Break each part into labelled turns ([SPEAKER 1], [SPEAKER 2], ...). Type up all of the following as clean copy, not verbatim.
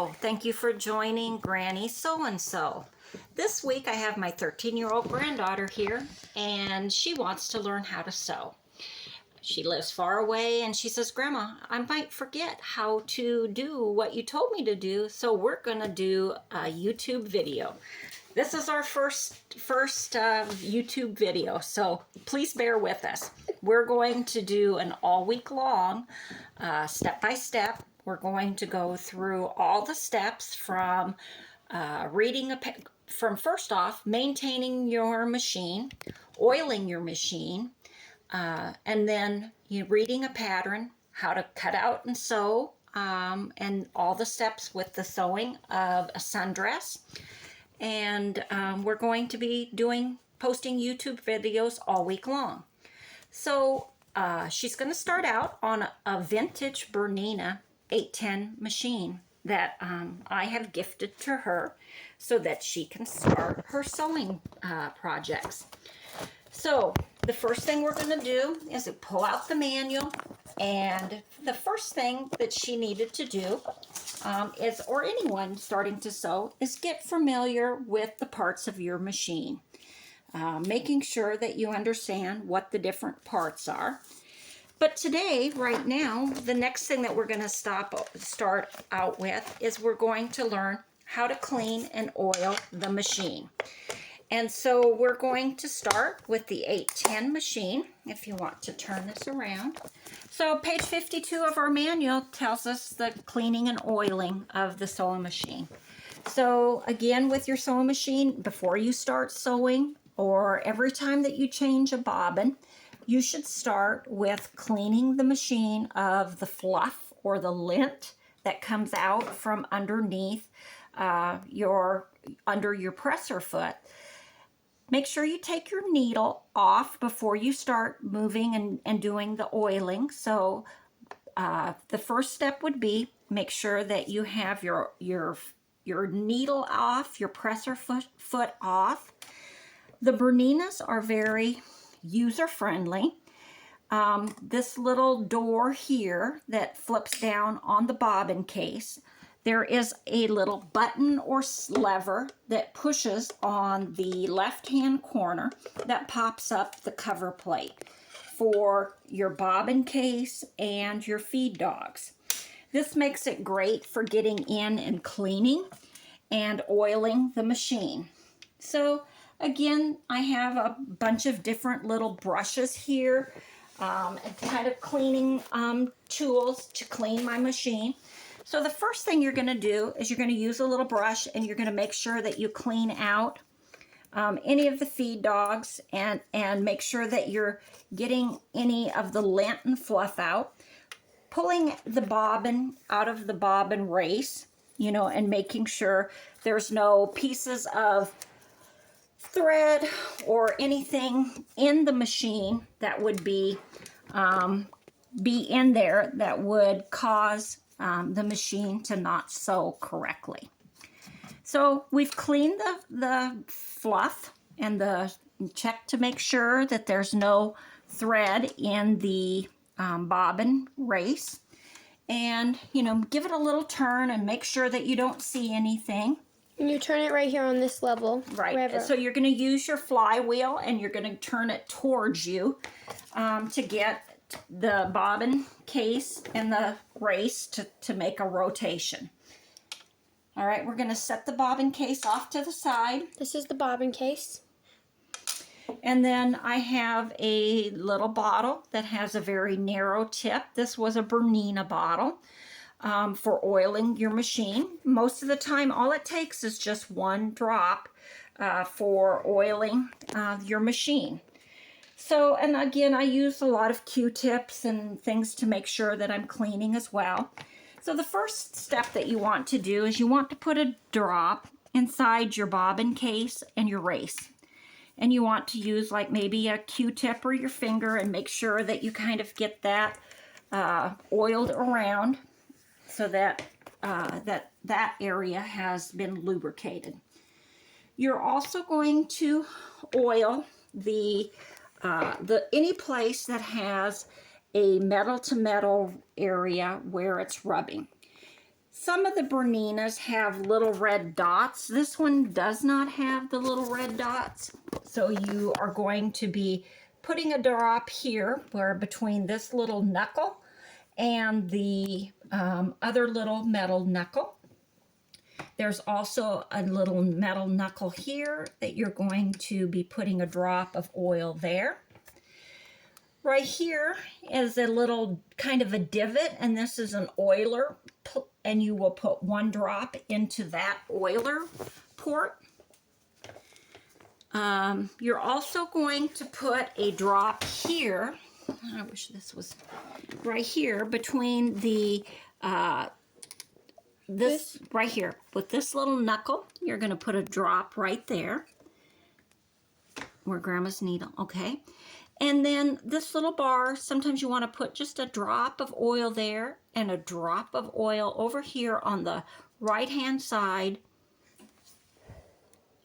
[SPEAKER 1] Hello, thank you for joining Granny So-and-so. This week I have my 13-year-old granddaughter here and she wants to learn how to sew. She lives far away and she says, Grandma, I might forget how to do what you told me to do, so we're gonna do a YouTube video. This is our first YouTube video, so please bear with us. We're going to do an all week long, step by step. We're going to go through all the steps from first off, maintaining your machine, oiling your machine, and then reading a pattern, how to cut out and sew, and all the steps with the sewing of a sundress. And we're going to be posting YouTube videos all week long. So she's going to start out on a vintage Bernina 810 machine that I have gifted to her so that she can start her sewing projects. So the first thing we're going to do is pull out the manual, and the first thing that she needed to do or anyone starting to sew, is get familiar with the parts of your machine. Making sure that you understand what the different parts are. But today, right now, the next thing that we're going to start out with is we're going to learn how to clean and oil the machine. And so we're going to start with the 810 machine, if you want to turn this around. So page 52 of our manual tells us the cleaning and oiling of the sewing machine. So again, with your sewing machine, before you start sewing or every time that you change a bobbin, you should start with cleaning the machine of the fluff or the lint that comes out from underneath under your presser foot. Make sure you take your needle off before you start moving and doing the oiling. So the first step would be make sure that you have your needle off, your presser foot off. The Berninas are very user-friendly. This little door here that flips down on the bobbin case, there is a little button or lever that pushes on the left-hand corner that pops up the cover plate for your bobbin case and your feed dogs. This makes it great for getting in and cleaning and oiling the machine. So again, I have a bunch of different little brushes here and kind of cleaning tools to clean my machine. So the first thing you're going to do is you're going to use a little brush and you're going to make sure that you clean out any of the feed dogs and make sure that you're getting any of the lint and fluff out. Pulling the bobbin out of the bobbin race, and making sure there's no pieces of thread or anything in the machine that would be in there that would cause the machine to not sew correctly. So we've cleaned the fluff and check to make sure that there's no thread in the bobbin race. And, give it a little turn and make sure that you don't see anything.
[SPEAKER 2] And you turn it right here on this level.
[SPEAKER 1] Right. So you're going to use your flywheel and you're going to turn it towards you to get the bobbin case and the race to make a rotation. All right, we're going to set the bobbin case off to the side.
[SPEAKER 2] This is the bobbin case.
[SPEAKER 1] And then I have a little bottle that has a very narrow tip. This was a Bernina bottle for oiling your machine. Most of the time, all it takes is just one drop for oiling your machine. So, and again, I use a lot of Q-tips and things to make sure that I'm cleaning as well. So the first step that you want to do is you want to put a drop inside your bobbin case and your race. And you want to use like maybe a Q-tip or your finger and make sure that you kind of get that oiled around so that that area has been lubricated. You're also going to oil any place that has a metal to metal area where it's rubbing. Some of the Berninas have little red dots. This one does not have the little red dots. So you are going to be putting a drop here where between this little knuckle and the other little metal knuckle. There's also a little metal knuckle here that you're going to be putting a drop of oil there. Right here is a little kind of a divot, and this is an oiler, and you will put 1 drop into that oiler port. You're also going to put a drop here. I wish this was right here between the this right here with this little knuckle. You're going to put a drop right there where Grandma's needle, okay? And then this little bar, sometimes you want to put just a drop of oil there and a drop of oil over here on the right-hand side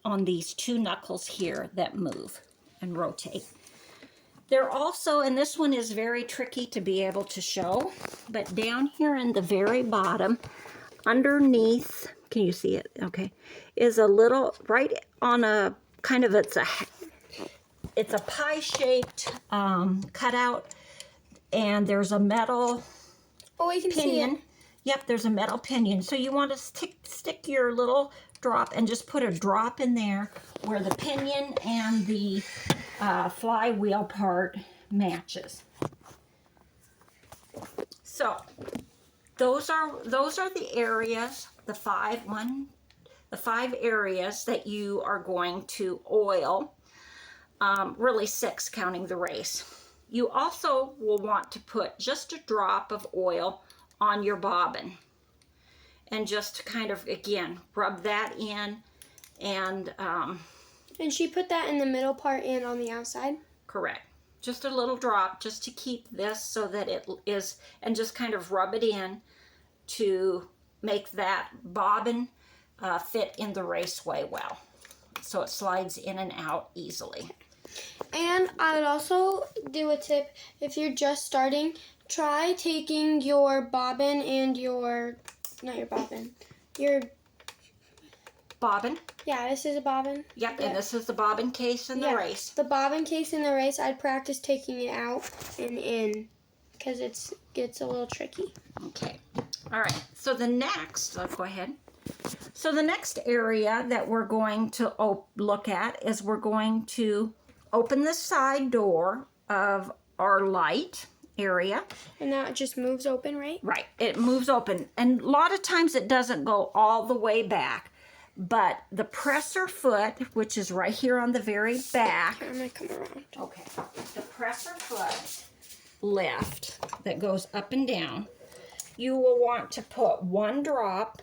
[SPEAKER 1] on these 2 knuckles here that move and rotate. They're also, and this one is very tricky to be able to show, but down here in the very bottom, underneath, can you see it? Okay, is a little, right on a kind of, it's a pie-shaped cutout, and there's a metal
[SPEAKER 2] we can
[SPEAKER 1] pinion.
[SPEAKER 2] see it.
[SPEAKER 1] Yep, there's a metal pinion. So you want to stick your little drop and just put a drop in there where the pinion and the flywheel part matches. So those are the areas, the five areas that you are going to oil. Really 6 counting the race. You also will want to put just a drop of oil on your bobbin and just kind of, again, rub that in. And
[SPEAKER 2] she put that in the middle part and on the outside?
[SPEAKER 1] Correct. Just a little drop just to keep this so that it is, and just kind of rub it in to make that bobbin fit in the raceway well, so it slides in and out easily.
[SPEAKER 2] And I would also do a tip, if you're just starting, try taking your bobbin and your
[SPEAKER 1] Bobbin?
[SPEAKER 2] Yeah, this is a bobbin.
[SPEAKER 1] Yep, and this is the bobbin case in the race.
[SPEAKER 2] The bobbin case in the race, I'd practice taking it out and in, because it gets a little tricky.
[SPEAKER 1] Okay. All right. So the next, let's go ahead. So the next area that we're going to look at is we're going to open the side door of our light area.
[SPEAKER 2] And now it just moves open, right?
[SPEAKER 1] Right. It moves open. And a lot of times it doesn't go all the way back. But the presser foot, which is right here on the very back.
[SPEAKER 2] Here, I'm going to come around.
[SPEAKER 1] Okay. The presser foot lift that goes up and down, you will want to put 1 drop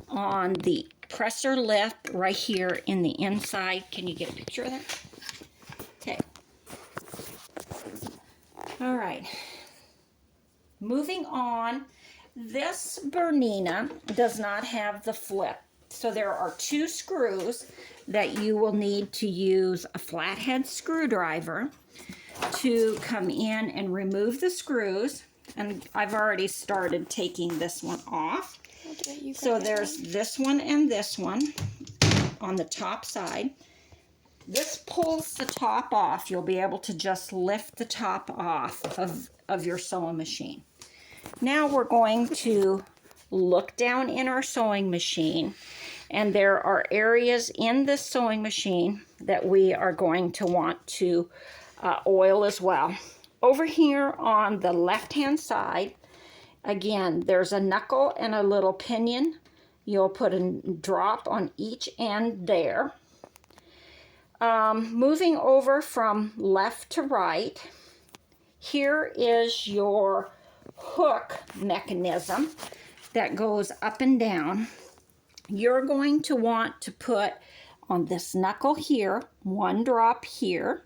[SPEAKER 1] on the presser lift right here in the inside. Can you get a picture of that? Okay. All right. Moving on, this Bernina does not have the flip. So there are 2 screws that you will need to use a flathead screwdriver to come in and remove the screws. And I've already started taking this one off. So there's this one and this one on the top side. This pulls the top off. You'll be able to just lift the top off of your sewing machine. Now we're going to look down in our sewing machine, and there are areas in this sewing machine that we are going to want to oil as well. Over here on the left-hand side, again, there's a knuckle and a little pinion. You'll put a drop on each end there. Moving over from left to right, here is your hook mechanism that goes up and down. You're going to want to put on this knuckle here, 1 drop here,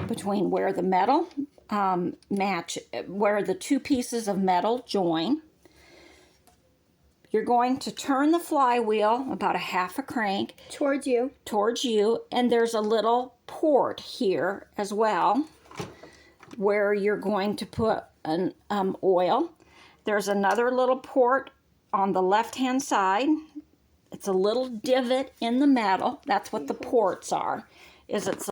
[SPEAKER 1] between where the metal where the 2 pieces of metal join. You're going to turn the flywheel about a 1/2 crank
[SPEAKER 2] towards you,
[SPEAKER 1] and there's a little port here as well where you're going to put an oil. There's another little port on the left-hand side, it's a little divot in the metal. That's what the ports are. It's